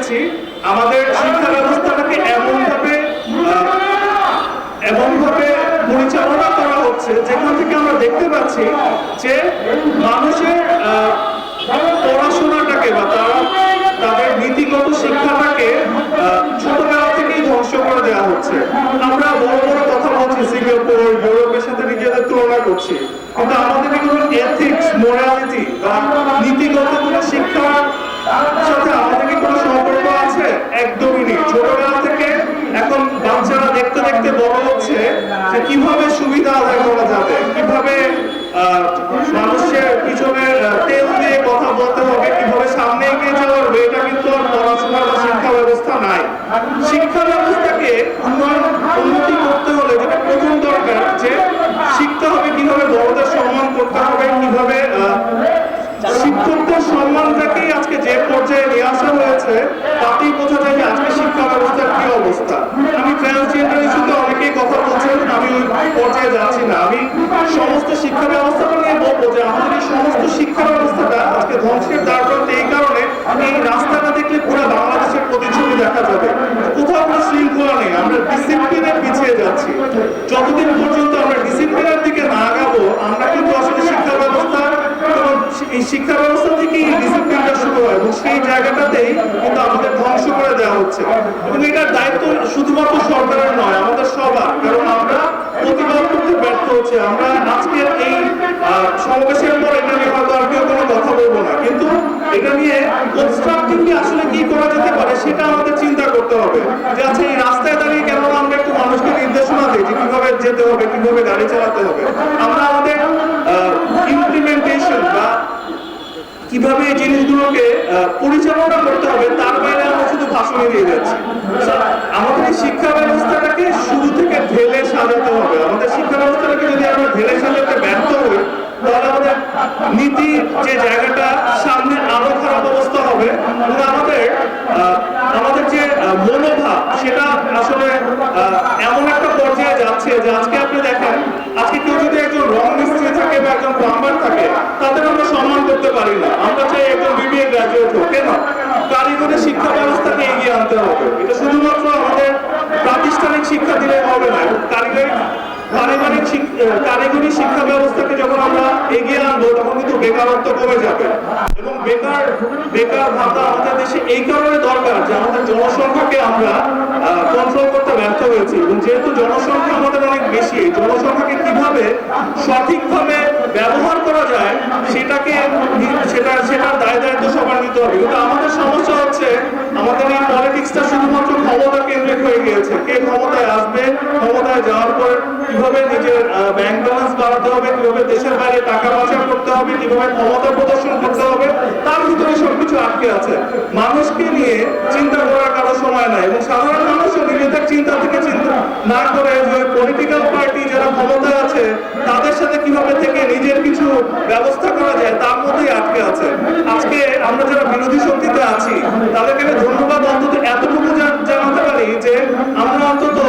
দেখেছি আমাদের শিক্ষা ব্যবস্থাটাকে এমনভাবে পরিচালনা করা হচ্ছে যেখান থেকে আমরা দেখতে পাচ্ছি যে মানুষের পড়াশোনাটাকে বা তাদের নীতিগত শিক্ষাটাকে ছোটবেলা থেকেই ধ্বংস করে দেওয়া হচ্ছে। আমরা বড় বড় কথা বলছি, সিঙ্গাপুর ইউরোপের সাথে নিজেদের তুলনা করছি, কিন্তু আমাদের কোনো এথিক্স মোরালিটি বা নীতিগত কোনো শিক্ষার সাথে আমাদের কি কোনো সম্পর্ক আছে? একদমই নেই। ছোটবেলা থেকে এখন বাচ্চারা দেখতে দেখতে বড় হচ্ছে যে কিভাবে সুবিধা আদায় করা যাবে, কিভাবে মানুষের পিছনে তেল দিয়ে কথা বলতে হবে, কিভাবে সামনে এগিয়ে যাওয়ার এটা কিন্তু আর পড়াশোনা বা শিক্ষা ব্যবস্থা নাই। শিক্ষা ব্যবস্থাকে উন্নতি করতে হলে যেটা প্রথম দরকার যে শিখতে হবে কিভাবে বড়দের সম্মান করতে হবে, কিভাবে শিক্ষকদের সম্মানটাকেই আজকে যে পর্যায়ে নিয়ে আসা হয়েছে তাতেই বোঝা যায় যে আজকে শিক্ষা ব্যবস্থার কি অবস্থা। আমি ট্রান্সজেন্ডার ইস্যুতে অনেকেই কথা বলছেন, আমি ওই পর্যায়ে যাচ্ছি না। আমি সমস্ত শিক্ষা ব্যবস্থাটা নিয়ে বলবো যে আমাদের এই সমস্ত শিক্ষা ব্যবস্থাটা আজকে ধ্বংসের দ্বার প্রান্তে এই কারণে এই রাস্তাটা দেখলে পুরো বাংলাদেশের প্রতিচ্ছবি দেখা যাবে। কোথাও কোনো শৃঙ্খলা নেই, আমরা ডিসিপ্লিনের পিছিয়ে যাচ্ছি। যতদিন পর্যন্ত আমরা ডিসিপ্লিনের দিকে না আগাবো আমরা কিন্তু আসলে শিক্ষা ব্যবস্থা এই শিক্ষা ব্যবস্থা থেকেই ডিসিপ্লিনটা শুরু হয় এবং সেই জায়গাটাতেই কিন্তু আমাদের ধ্বংস করে দেওয়া হচ্ছে। এবং এটার দায়িত্ব শুধুমাত্র সরকারের নয়, আমাদের সবার, কারণ আমরা প্রতিবাদ করতে ব্যর্থ হচ্ছে। আমরা আজকের এই সমাবেশের পর এটা নিয়ে হয়তো আর কেউ কোনো কথা বলবো না, কিন্তু এটা নিয়ে কনস্ট্রাকটিভলি আসলে কি করা যেতে পারে সেটা আমাদের চিন্তা করতে হবে। যে আচ্ছা এই রাস্তায় দাঁড়িয়ে কেন আমরা একটু মানুষকে নির্দেশনা দিই যে কিভাবে যেতে হবে, কিভাবে গাড়ি চালাতে হবে। আমরা আমাদের ইমপ্লিমেন্টেশন বা কিভাবে এই জিনিসগুলোকে পরিচালনা করতে হবে তার বাইরে আমরা শুধু ভাষণে দিয়ে যাচ্ছি। আমাদের এই শিক্ষা ব্যবস্থাটাকে শুরু থেকে ঢেলে সাজাতে হবে। আমাদের শিক্ষা ব্যবস্থাটাকে যদি আমরা ঢেলে সাজাতে ব্যর্থ হই তাহলে আমাদের নীতি যে জায়গাটা সামনে আরো খারাপ অবস্থা হবে এবং আমাদের যে মনোভাব সেটা আসলে এমন একটা পর্যায়ে যাচ্ছে যে আজকে আপনি দেখেন, আজকে কেউ যদি একজন রং মিস্ত্রি থাকে বা একজন প্লাম্বার থাকে তাদের আমরা সম্মান করতে পারি না। আমরা চাই একজন বিবিএ গ্রাজুয়েট হোক। কেন? কারিগরি শিক্ষা ব্যবস্থাকে এগিয়ে আনতে হবে। এটা শুধুমাত্র আমাদের প্রাতিষ্ঠানিক শিক্ষা দিলে হবে না, কারিগরি শিক্ষা ব্যবস্থাকে যখন আমরা এগিয়ে আনবো তখন কিন্তু বেকারত্ব কমে যাবে। এবং বেকার ভাতা আমাদের দেশে এই কারণে দরকার যে আমাদের জনসংখ্যাকে আমরা কন্ট্রোল করতে ব্যর্থ হয়েছি এবং যেহেতু জনসংখ্যা আমাদের অনেক বেশি, জনসংখ্যাকে কিভাবে সঠিকভাবে ব্যবহার করা যায় সেটার দায় দায়িত্ব সবার নিতে হবে। কিন্তু আমাদের সমস্যা হচ্ছে আমাদের এই পলিটিক্সটা শুধুমাত্র ক্ষমতা কেন্দ্রিক হয়ে গিয়েছে। কে ক্ষমতায় আসবে, ক্ষমতায় যাওয়ার পর কিভাবে নিজের ব্যাংক ব্যালেন্স বাড়াতে হবে, কিভাবে দেশের বাইরে টাকা পাচার করতে হবে, কিভাবে ক্ষমতা প্রদর্শন করতে হবে, তার ভিতরে সবকিছু আটকে আছে। মানুষকে নিয়ে চিন্তা করার কারো সময় নাই এবং সাধারণ মানুষও নিজেদের চিন্তা থেকে চিন্তা না করে যে পলিটিক্যাল পার্টি যারা ক্ষমতায় আছে তাদের সাথে কিভাবে থেকে নিজের কিছু ব্যবস্থা করা যায় তার মধ্যেই আটকে আছে। আজকে আমরা যারা বিরোধী শক্তিতে আছি তাদেরকে ধন্যবাদ অন্তত এতটুকু জানাতে পারি যে আমরা অন্তত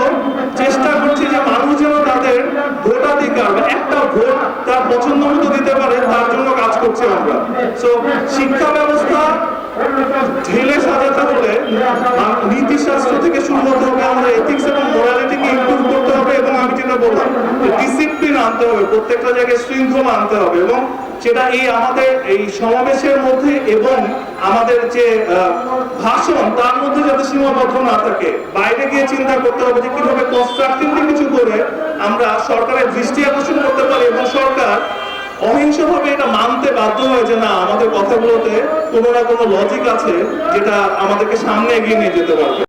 চেষ্টা করছি যে মানুষ যেন তাদের ভোটাধিকার বা একটা ভোট তার পছন্দ মতো দিতে পারে তার জন্য কাজ করছি আমরা। সো শিক্ষা ব্যবস্থা ঢেলে সাজাতে হলে নীতিশাস্ত্র থেকে শুরু হতে হবে, আমরা এথিক্স এবং মোরালিটিকে ইমপ্রুভ করতে হবে এবং আমি যেটা বললাম ডিসিপ্লিন আনতে হবে, প্রত্যেকটা জায়গায় শৃঙ্খলা আনতে হবে এবং সেটা আমাদের এই সমাবেশের মধ্যে এবং আমাদের যে ভাষণ তার মধ্যে যাতে সীমাবদ্ধ না থাকে। বাইরে গিয়ে চিন্তা করতে হবে যে কিভাবে কনস্ট্রাকটিভলি কিছু করে আমরা সরকারের দৃষ্টি আকর্ষণ করতে পারি এবং সরকার অহিংসভাবে এটা মানতে বাধ্য হয় যে না আমাদের কথাগুলোতে কোনো না কোনো লজিক আছে যেটা আমাদেরকে সামনে এগিয়ে নিয়ে যেতে পারবে।